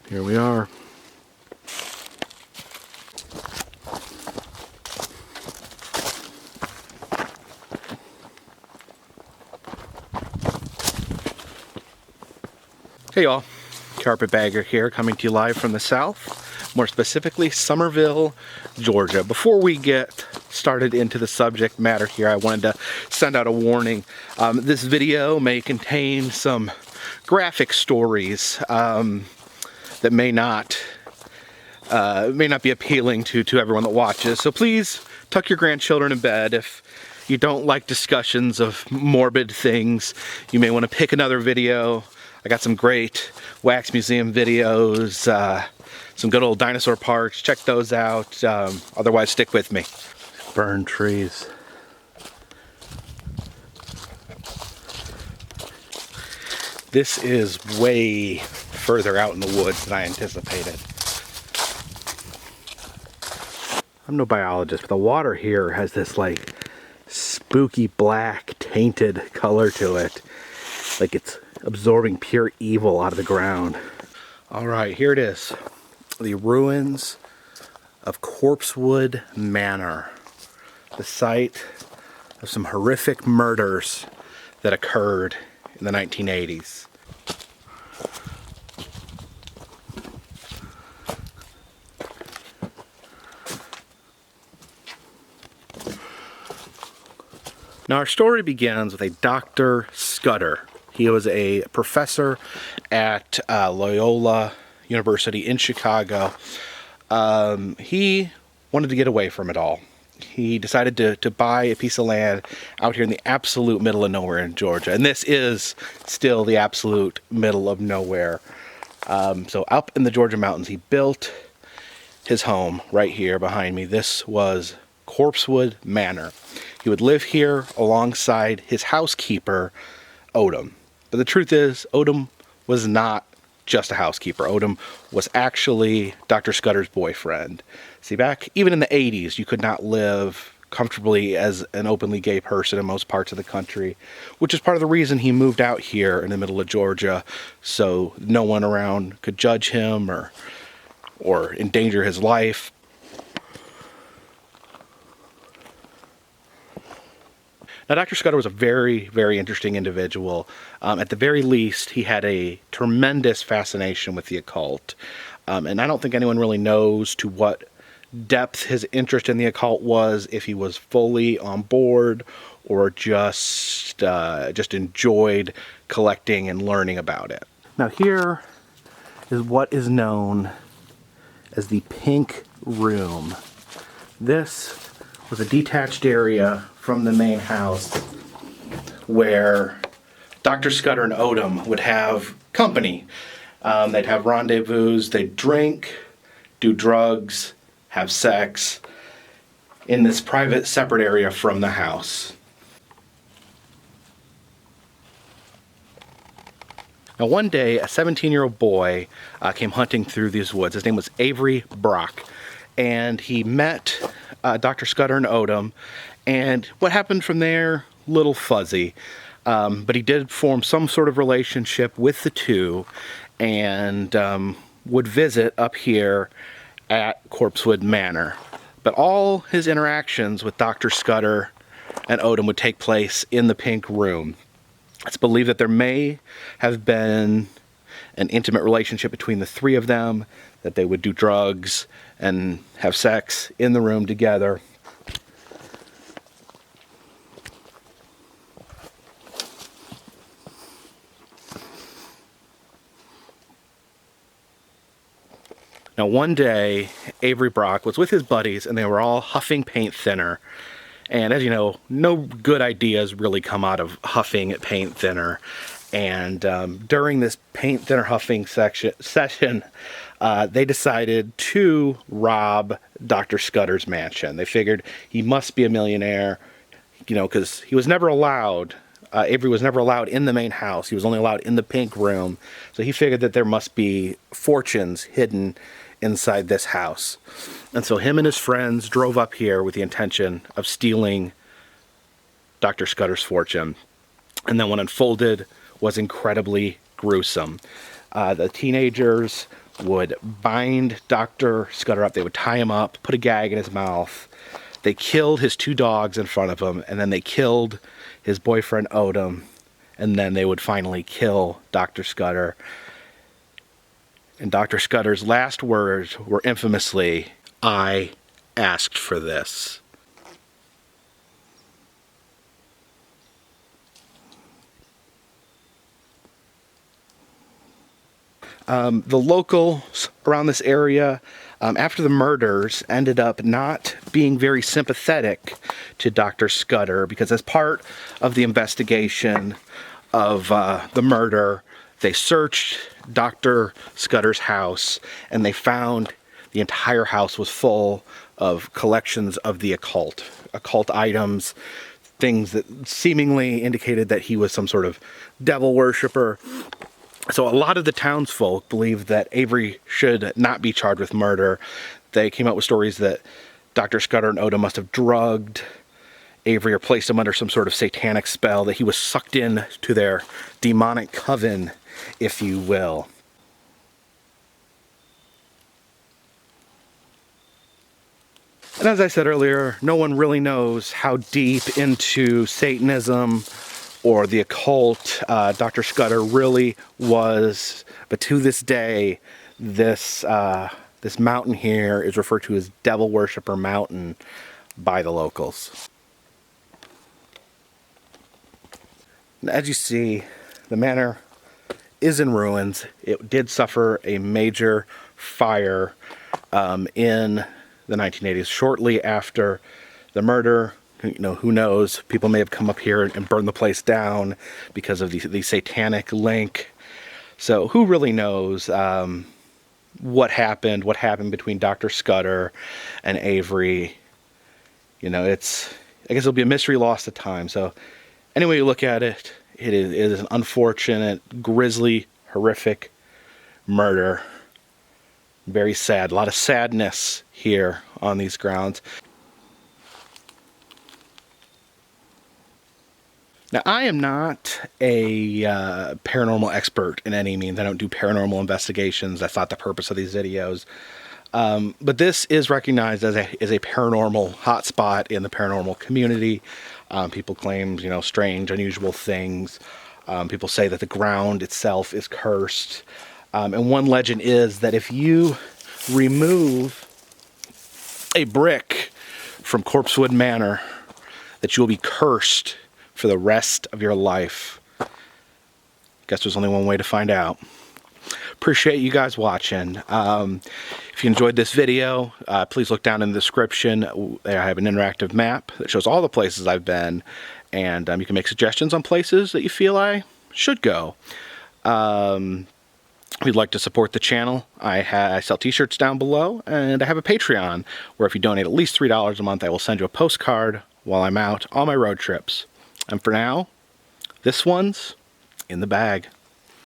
Here we are. Hey y'all, Carpetbagger here, coming to you live from the south, more specifically Summerville, Georgia. Before we get started into the subject matter here, I wanted to send out a warning. This video may contain some graphic stories that may not be appealing to everyone that watches. So please tuck your grandchildren in bed. If you don't like discussions of morbid things, you may want to pick another video. I got some great wax museum videos, some good old dinosaur parks. Check those out. Otherwise, stick with me. Burned trees. This is way further out in the woods than I anticipated. I'm no biologist, but the water here has this like spooky black tainted color to it. Like it's absorbing pure evil out of the ground. Alright, here it is. The ruins of Corpsewood Manor. The site of some horrific murders that occurred in the 1980s. Now our story begins with a Dr. Scudder. He was a professor at Loyola University in Chicago. He wanted to get away from it all. He decided to buy a piece of land out here in the absolute middle of nowhere in Georgia. And this is still the absolute middle of nowhere. So up in the Georgia mountains, he built his home right here behind me. This was Corpsewood Manor. He would live here alongside his housekeeper, Odom. But the truth is, Odom was not just a housekeeper. Odom was actually Dr. Scudder's boyfriend. See, back even in the 80s, you could not live comfortably as an openly gay person in most parts of the country, which is part of the reason he moved out here in the middle of Georgia, so no one around could judge him or endanger his life. Now, Dr. Scudder was a very, very interesting individual. At the very least, he had a tremendous fascination with the occult. And I don't think anyone really knows to what depth his interest in the occult was, if he was fully on board or just enjoyed collecting and learning about it. Now, here is what is known as the Pink Room. This was a detached area from the main house where Dr. Scudder and Odom would have company. They'd have rendezvous, they'd drink, do drugs, have sex in this private, separate area from the house. Now one day, a 17-year-old boy came hunting through these woods. His name was Avery Brock, and he met Dr. Scudder and Odom. And what happened from there, little fuzzy. But he did form some sort of relationship with the two and would visit up here at Corpsewood Manor. But all his interactions with Dr. Scudder and Odom would take place in the Pink Room. It's believed that there may have been an intimate relationship between the three of them, that they would do drugs and have sex in the room together. Now one day, Avery Brock was with his buddies and they were all huffing paint thinner. And as you know, no good ideas really come out of huffing paint thinner. And during this paint thinner huffing session, they decided to rob Dr. Scudder's mansion. They figured he must be a millionaire, you know, because he was never allowed, Avery was never allowed in the main house. He was only allowed in the Pink Room. So he figured that there must be fortunes hidden inside this house. And so him and his friends drove up here with the intention of stealing Dr. Scudder's fortune. And then what unfolded was incredibly gruesome. The teenagers would bind Dr. Scudder up. They would tie him up, put a gag in his mouth. They killed his 2 dogs in front of him, and then they killed his boyfriend Odom, and then they would finally kill Dr. Scudder. And Dr. Scudder's last words were infamously, "I asked for this." The locals around this area, after the murders, ended up not being very sympathetic to Dr. Scudder, because as part of the investigation of the murder, they searched Dr. Scudder's house, and they found the entire house was full of collections of the occult items, things that seemingly indicated that he was some sort of devil worshiper. So a lot of the townsfolk believed that Avery should not be charged with murder. They came up with stories that Dr. Scudder and Odom must have drugged Avery or placed him under some sort of satanic spell, that he was sucked in to their demonic coven, if you will. And as I said earlier, no one really knows how deep into Satanism or the occult Dr. Scudder really was, but to this day, this mountain here is referred to as Devil Worshipper Mountain by the locals. And as you see, the manor is in ruins. It did suffer a major fire in the 1980s, shortly after the murder. You know, who knows? People may have come up here and burned the place down because of the satanic link. So who really knows what happened between Dr. Scudder and Avery? You know, I guess it'll be a mystery lost to time. So any way you look at it, it is an unfortunate, grisly, horrific murder. Very sad. A lot of sadness here on these grounds. Now, I am not a paranormal expert in any means. I don't do paranormal investigations. That's not the purpose of these videos. But this is recognized as a paranormal hotspot in the paranormal community. People claim, you know, strange, unusual things. People say that the ground itself is cursed. And one legend is that if you remove a brick from Corpsewood Manor, that you will be cursed for the rest of your life. Guess there's only one way to find out. Appreciate you guys watching. If you enjoyed this video, please look down in the description. I have an interactive map that shows all the places I've been, and you can make suggestions on places that you feel I should go. If you'd like to support the channel, I sell t-shirts down below, and I have a Patreon where if you donate at least $3 a month, I will send you a postcard while I'm out on my road trips. And for now, this one's in the bag.